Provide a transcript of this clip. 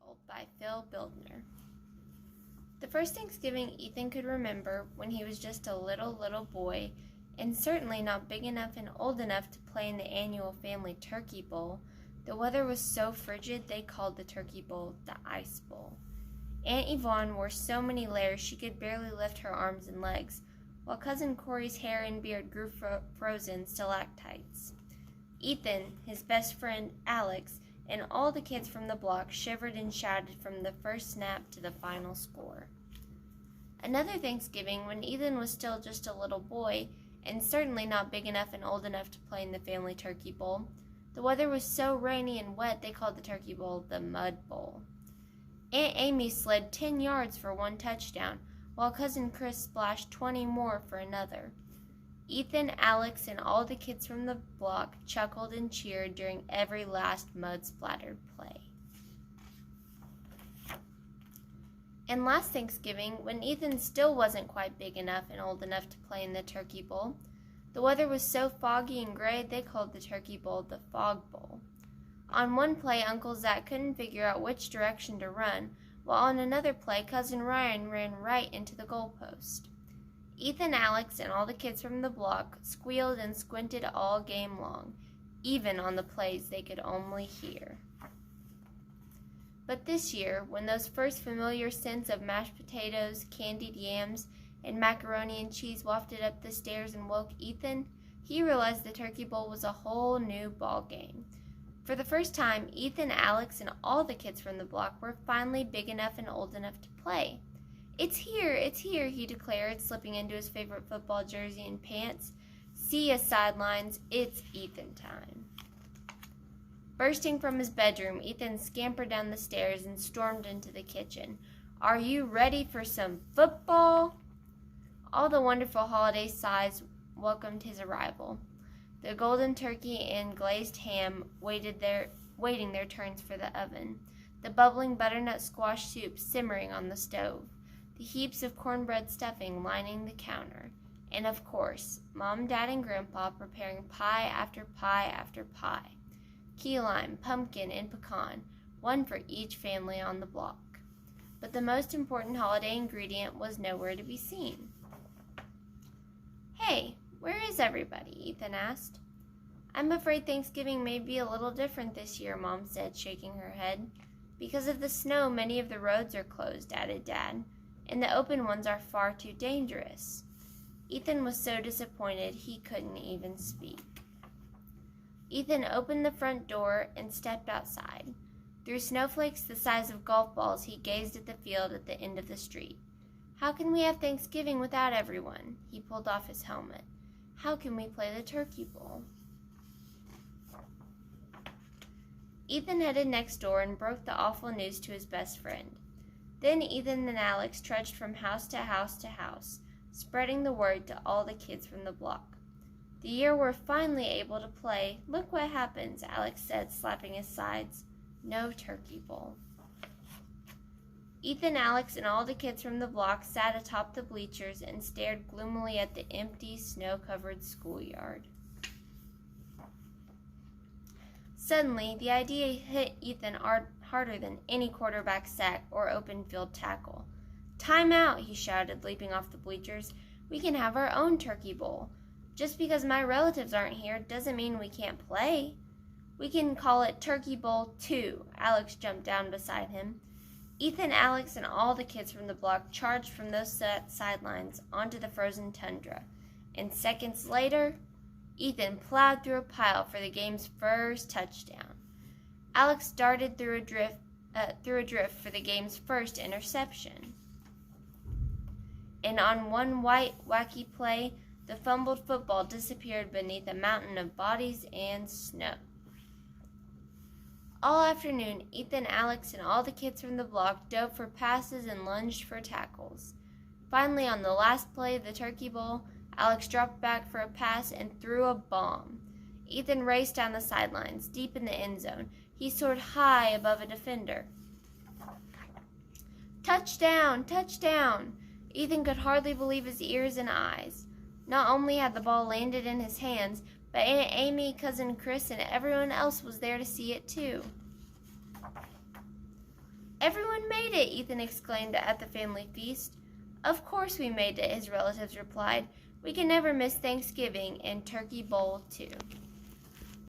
Turkey Bowl by Phil Bildner. The first Thanksgiving Ethan could remember, when he was just a little boy, and certainly not big enough and old enough to play in the annual family Turkey Bowl, the weather was so frigid they called the Turkey Bowl the Ice Bowl. Aunt Yvonne wore so many layers she could barely lift her arms and legs, while Cousin Corey's hair and beard grew frozen stalactites. Ethan, his best friend Alex, and all the kids from the block shivered and shouted from the first snap to the final score. Another Thanksgiving, when Ethan was still just a little boy, and certainly not big enough and old enough to play in the family Turkey Bowl, the weather was so rainy and wet they called the Turkey Bowl the Mud Bowl. Aunt Amy slid 10 yards for one touchdown, while Cousin Chris splashed 20 more for another. Ethan, Alex, and all the kids from the block chuckled and cheered during every last mud-splattered play. And last Thanksgiving, when Ethan still wasn't quite big enough and old enough to play in the Turkey Bowl, the weather was so foggy and gray they called the Turkey Bowl the Fog Bowl. On one play, Uncle Zach couldn't figure out which direction to run, while on another play, Cousin Ryan ran right into the goalpost. Ethan, Alex, and all the kids from the block squealed and squinted all game long, even on the plays they could only hear. But this year, when those first familiar scents of mashed potatoes, candied yams, and macaroni and cheese wafted up the stairs and woke Ethan, he realized the Turkey Bowl was a whole new ball game. For the first time, Ethan, Alex, and all the kids from the block were finally big enough and old enough to play. It's here, he declared, slipping into his favorite football jersey and pants. See ya, sidelines, it's Ethan time. Bursting from his bedroom, Ethan scampered down the stairs and stormed into the kitchen. Are you ready for some football? All the wonderful holiday sighs welcomed his arrival. The golden turkey and glazed ham waiting their turns for the oven, the bubbling butternut squash soup simmering on the stove, the heaps of cornbread stuffing lining the counter, and of course, Mom, Dad, and Grandpa preparing pie after pie after pie, key lime, pumpkin, and pecan, one for each family on the block. But the most important holiday ingredient was nowhere to be seen. Hey, where is everybody? Ethan asked. I'm afraid Thanksgiving may be a little different this year, Mom said, shaking her head. Because of the snow, many of the roads are closed, added Dad, and the open ones are far too dangerous. Ethan was so disappointed he couldn't even speak. Ethan opened the front door and stepped outside. Through snowflakes the size of golf balls, he gazed at the field at the end of the street. How can we have Thanksgiving without everyone? He pulled off his helmet. How can we play the Turkey Bowl? Ethan headed next door and broke the awful news to his best friend. Then Ethan and Alex trudged from house to house to house, spreading the word to all the kids from the block. The year we're finally able to play. Look what happens, Alex said, slapping his sides. No Turkey Bowl. Ethan, Alex, and all the kids from the block sat atop the bleachers and stared gloomily at the empty, snow-covered schoolyard. Suddenly, the idea hit Ethan harder than any quarterback sack or open field tackle. Time out, he shouted, leaping off the bleachers. We can have our own Turkey Bowl. Just because my relatives aren't here doesn't mean we can't play. We can call it Turkey Bowl 2. Alex jumped down beside him. Ethan, Alex, and all the kids from the block charged from those sidelines onto the frozen tundra. And seconds later, Ethan plowed through a pile for the game's first touchdown. Alex darted through a drift for the game's first interception. And on one white, wacky play, the fumbled football disappeared beneath a mountain of bodies and snow. All afternoon, Ethan, Alex, and all the kids from the block dove for passes and lunged for tackles. Finally, on the last play of the Turkey Bowl, Alex dropped back for a pass and threw a bomb. Ethan raced down the sidelines, deep in the end zone. He soared high above a defender. Touchdown! Touchdown! Ethan could hardly believe his ears and eyes. Not only had the ball landed in his hands, but Aunt Amy, Cousin Chris, and everyone else was there to see it too. made it, Ethan exclaimed at the family feast. Of course we made it, his relatives replied. We can never miss Thanksgiving and Turkey Bowl, too.